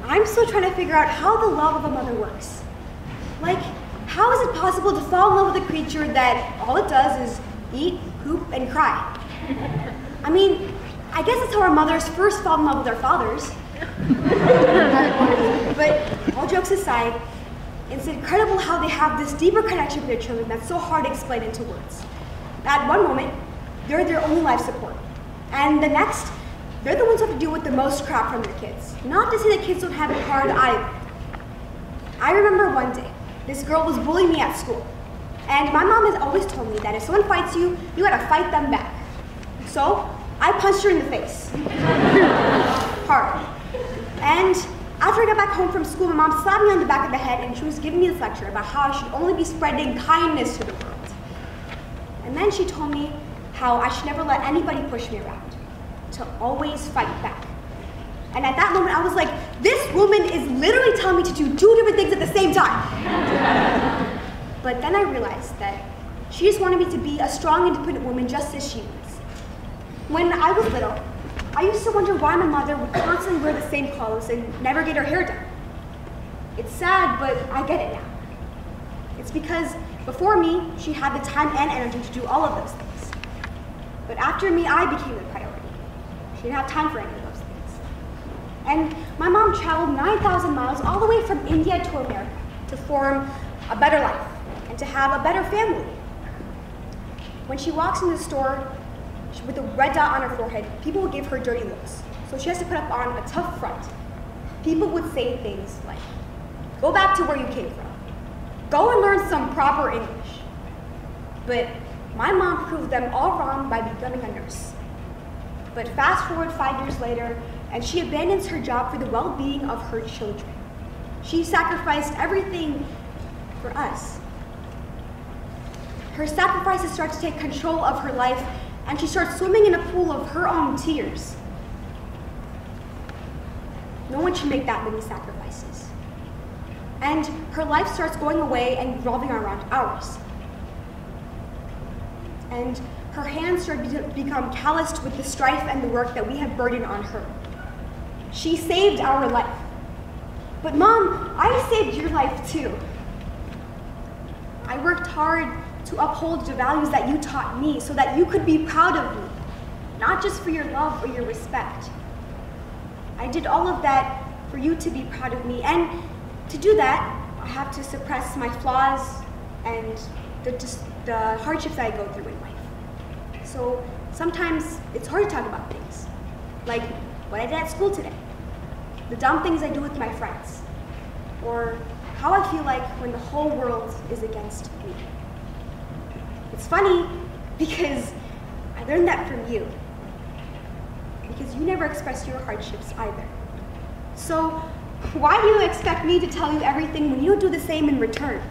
I'm still trying to figure out how the love of a mother works. Like, how is it possible to fall in love with a creature that all it does is eat, poop, and cry? I mean, I guess that's how our mothers first fall in love with our fathers. But all jokes aside, it's incredible how they have this deeper connection with their children that's so hard to explain into words. At one moment, they're their only life support. And the next, they're the ones who have to deal with the most crap from their kids. Not to say that kids don't have it hard either. I remember one day, this girl was bullying me at school. And my mom has always told me that if someone fights you, you gotta fight them back. So, I punched her in the face. Hard. And after I got back home from school, my mom slapped me on the back of the head and she was giving me this lecture about how I should only be spreading kindness to the world. And then she told me how I should never let anybody push me around, to always fight back. And at that moment, I was like, this woman is literally telling me to do two different things at the same time. But then I realized that she just wanted me to be a strong, independent woman just as she was. When I was little, I used to wonder why my mother would constantly wear the same clothes and never get her hair done. It's sad, but I get it now. It's because before me, she had the time and energy to do all of those things. But after me, I became the priority. She didn't have time for any of those things. And my mom traveled 9,000 miles all the way from India to America to form a better life and to have a better family. When she walks in the store with a red dot on her forehead, people will give her dirty looks. So she has to put up on a tough front. People would say things like, go back to where you came from. Go and learn some proper English. But my mom proved them all wrong by becoming a nurse. But fast forward 5 years later, and she abandons her job for the well-being of her children. She sacrificed everything for us. Her sacrifices start to take control of her life, and she starts swimming in a pool of her own tears. No one should make that many sacrifices. And her life starts going away and revolving around ours. And her hands start to become calloused with the strife and the work that we have burdened on her. She saved our life. But Mom, I saved your life too. I worked hard to uphold the values that you taught me so that you could be proud of me, not just for your love or your respect. I did all of that for you to be proud of me, and to do that, I have to suppress my flaws and the hardships that I go through in life. So sometimes it's hard to talk about things, like what I did at school today, the dumb things I do with my friends, or how I feel like when the whole world is against me. It's funny because I learned that from you, because you never expressed your hardships either. So why do you expect me to tell you everything when you do the same in return?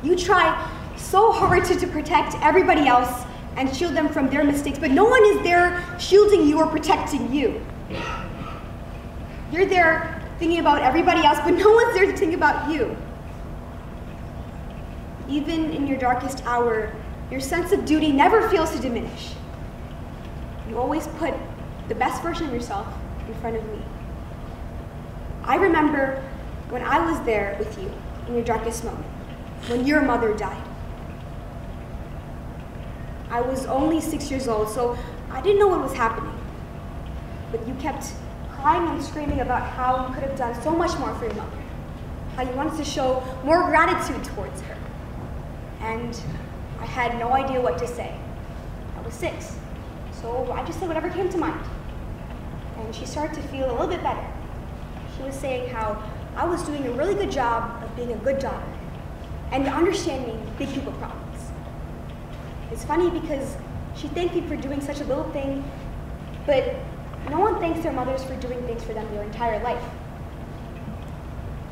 You try so hard to protect everybody else and shield them from their mistakes, but no one is there shielding you or protecting you. You're there thinking about everybody else, but no one's there to think about you. Even in your darkest hour, your sense of duty never fails to diminish. You always put the best version of yourself in front of me. I remember when I was there with you in your darkest moment, when your mother died. I was only 6 years old, so I didn't know what was happening. But you kept crying and screaming about how you could have done so much more for your mother, how you wanted to show more gratitude towards her. And I had no idea what to say. I was 6, so I just said whatever came to mind. And she started to feel a little bit better. She was saying how I was doing a really good job of being a good daughter and understanding big people problems. It's funny because she thanked me for doing such a little thing, but no one thanks their mothers for doing things for them their entire life.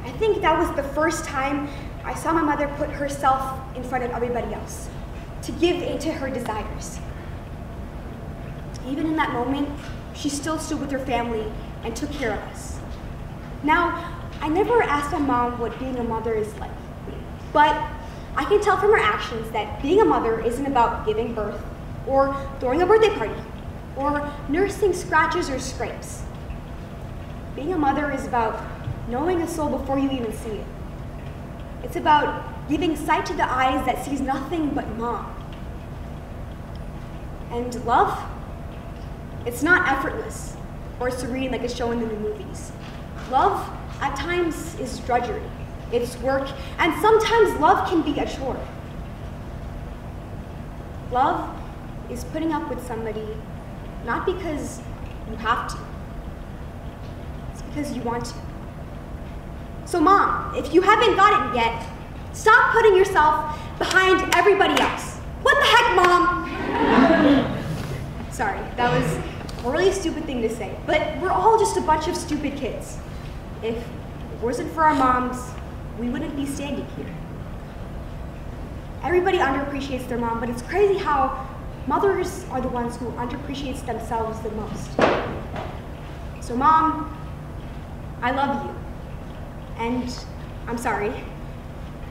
I think that was the first time I saw my mother put herself in front of everybody else, to give in to her desires. Even in that moment, she still stood with her family and took care of us. Now, I never asked my mom what being a mother is like, but I can tell from her actions that being a mother isn't about giving birth, or throwing a birthday party, or nursing scratches or scrapes. Being a mother is about knowing a soul before you even see it. It's about giving sight to the eyes that sees nothing but mom. And love, it's not effortless or serene like it's shown in the movies. Love, at times, is drudgery. It's work, and sometimes love can be a chore. Love is putting up with somebody not because you have to, it's because you want to. So mom, if you haven't got it yet, stop putting yourself behind everybody else. What the heck, mom? Sorry, that was a really stupid thing to say, but we're all just a bunch of stupid kids. If it wasn't for our moms, we wouldn't be standing here. Everybody underappreciates their mom, but it's crazy how mothers are the ones who underappreciates themselves the most. So mom, I love you. And I'm sorry,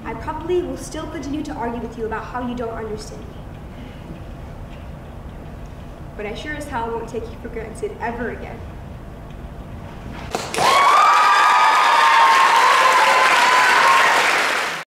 I probably will still continue to argue with you about how you don't understand me. But I sure as hell won't take you for granted ever again.